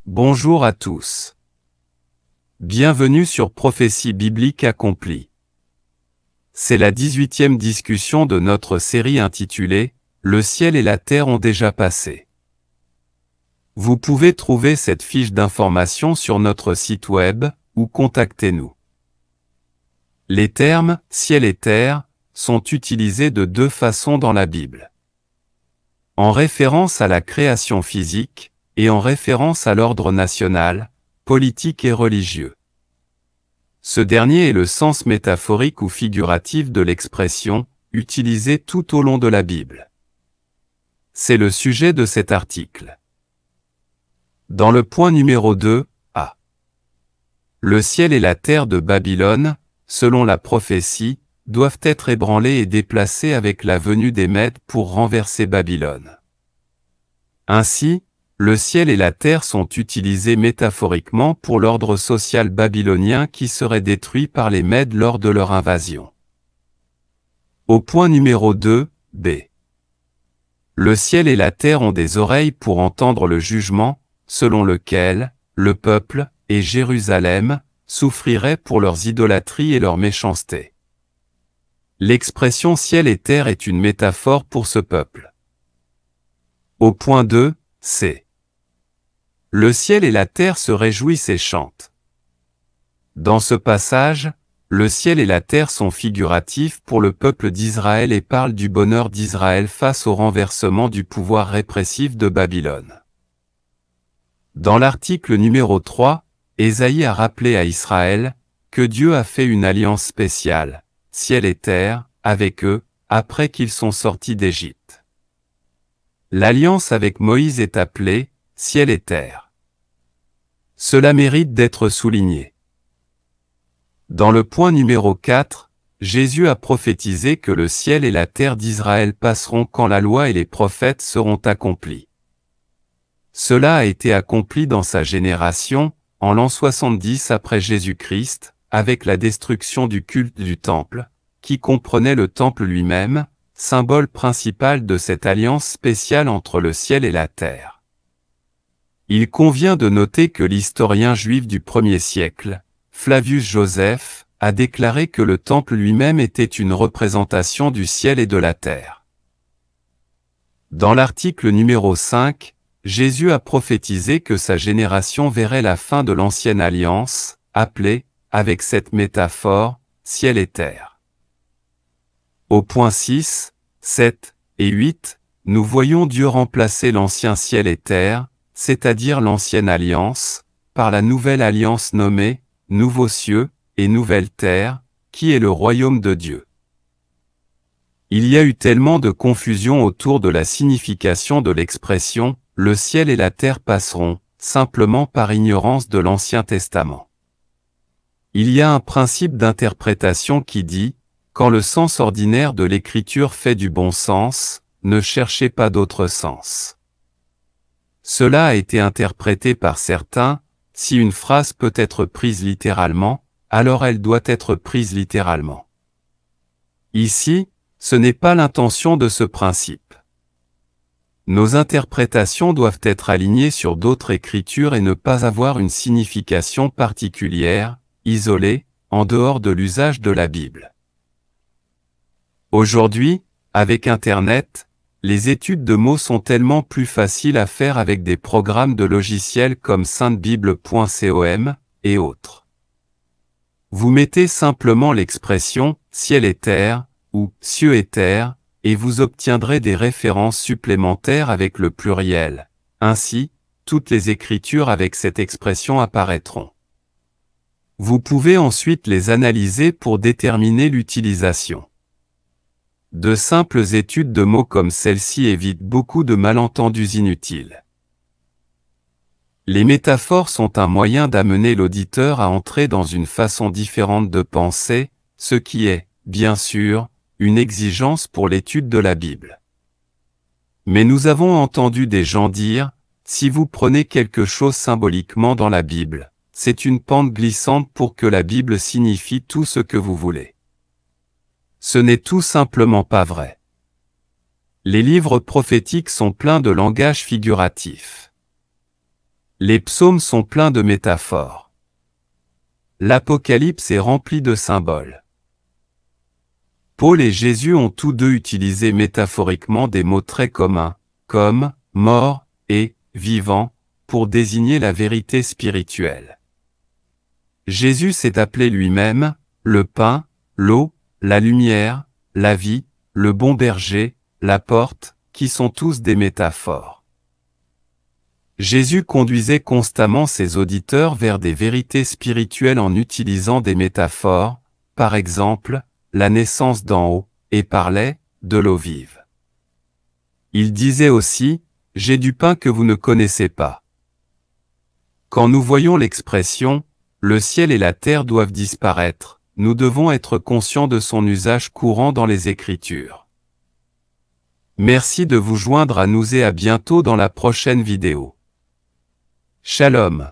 Bonjour à tous. Bienvenue sur Prophétie biblique accomplie. C'est la 18e discussion de notre série intitulée « Le ciel et la terre ont déjà passé ». Vous pouvez trouver cette fiche d'information sur notre site web, ou contactez-nous. Les termes « ciel et terre » sont utilisés de deux façons dans la Bible. En référence à la création physique, et en référence à l'ordre national, politique et religieux. Ce dernier est le sens métaphorique ou figuratif de l'expression, utilisée tout au long de la Bible. C'est le sujet de cet article. Dans le point numéro 2, A. Le ciel et la terre de Babylone, selon la prophétie, doivent être ébranlés et déplacés avec la venue des Mèdes pour renverser Babylone. Ainsi, le ciel et la terre sont utilisés métaphoriquement pour l'ordre social babylonien qui serait détruit par les Mèdes lors de leur invasion. Au point numéro 2, B. Le ciel et la terre ont des oreilles pour entendre le jugement, selon lequel, le peuple, et Jérusalem, souffriraient pour leurs idolâtries et leur méchanceté. L'expression ciel et terre est une métaphore pour ce peuple. Au point 2, C. Le ciel et la terre se réjouissent et chantent. Dans ce passage, le ciel et la terre sont figuratifs pour le peuple d'Israël et parlent du bonheur d'Israël face au renversement du pouvoir répressif de Babylone. Dans l'article numéro 3, Ésaïe a rappelé à Israël que Dieu a fait une alliance spéciale, ciel et terre, avec eux, après qu'ils sont sortis d'Égypte. L'alliance avec Moïse est appelée ciel et terre. Cela mérite d'être souligné. Dans le point numéro 4, Jésus a prophétisé que le ciel et la terre d'Israël passeront quand la loi et les prophètes seront accomplis. Cela a été accompli dans sa génération, en l'an 70 après Jésus-Christ, avec la destruction du culte du temple, qui comprenait le temple lui-même, symbole principal de cette alliance spéciale entre le ciel et la terre. Il convient de noter que l'historien juif du 1er siècle, Flavius Joseph, a déclaré que le temple lui-même était une représentation du ciel et de la terre. Dans l'article numéro 5, Jésus a prophétisé que sa génération verrait la fin de l'ancienne alliance, appelée, avec cette métaphore, ciel et terre. Au point 6, 7 et 8, nous voyons Dieu remplacer l'ancien ciel et terre, c'est-à-dire l'ancienne alliance, par la nouvelle alliance nommée « Nouveaux cieux » et « Nouvelle terre », qui est le royaume de Dieu. Il y a eu tellement de confusion autour de la signification de l'expression « le ciel et la terre passeront », simplement par ignorance de l'Ancien Testament. Il y a un principe d'interprétation qui dit « quand le sens ordinaire de l'écriture fait du bon sens, ne cherchez pas d'autre sens ». Cela a été interprété par certains, si une phrase peut être prise littéralement, alors elle doit être prise littéralement. Ici, ce n'est pas l'intention de ce principe. Nos interprétations doivent être alignées sur d'autres écritures et ne pas avoir une signification particulière, isolée, en dehors de l'usage de la Bible. Aujourd'hui, avec Internet, les études de mots sont tellement plus faciles à faire avec des programmes de logiciels comme saintebible.com et autres. Vous mettez simplement l'expression « ciel et terre » ou « cieux et terre » et vous obtiendrez des références supplémentaires avec le pluriel. Ainsi, toutes les écritures avec cette expression apparaîtront. Vous pouvez ensuite les analyser pour déterminer l'utilisation. De simples études de mots comme celle-ci évitent beaucoup de malentendus inutiles. Les métaphores sont un moyen d'amener l'auditeur à entrer dans une façon différente de penser, ce qui est, bien sûr, une exigence pour l'étude de la Bible. Mais nous avons entendu des gens dire, si vous prenez quelque chose symboliquement dans la Bible, c'est une pente glissante pour que la Bible signifie tout ce que vous voulez. Ce n'est tout simplement pas vrai. Les livres prophétiques sont pleins de langage figuratif. Les psaumes sont pleins de métaphores. L'Apocalypse est rempli de symboles. Paul et Jésus ont tous deux utilisé métaphoriquement des mots très communs, comme « mort » et « vivant », pour désigner la vérité spirituelle. Jésus s'est appelé lui-même « le pain », l'eau, la lumière, la vie, le bon berger, la porte, qui sont tous des métaphores. Jésus conduisait constamment ses auditeurs vers des vérités spirituelles en utilisant des métaphores, par exemple, la naissance d'en haut, et parlait de l'eau vive. Il disait aussi, « J'ai du pain que vous ne connaissez pas ». Quand nous voyons l'expression « le ciel et la terre doivent disparaître », nous devons être conscients de son usage courant dans les Écritures. Merci de vous joindre à nous et à bientôt dans la prochaine vidéo. Shalom.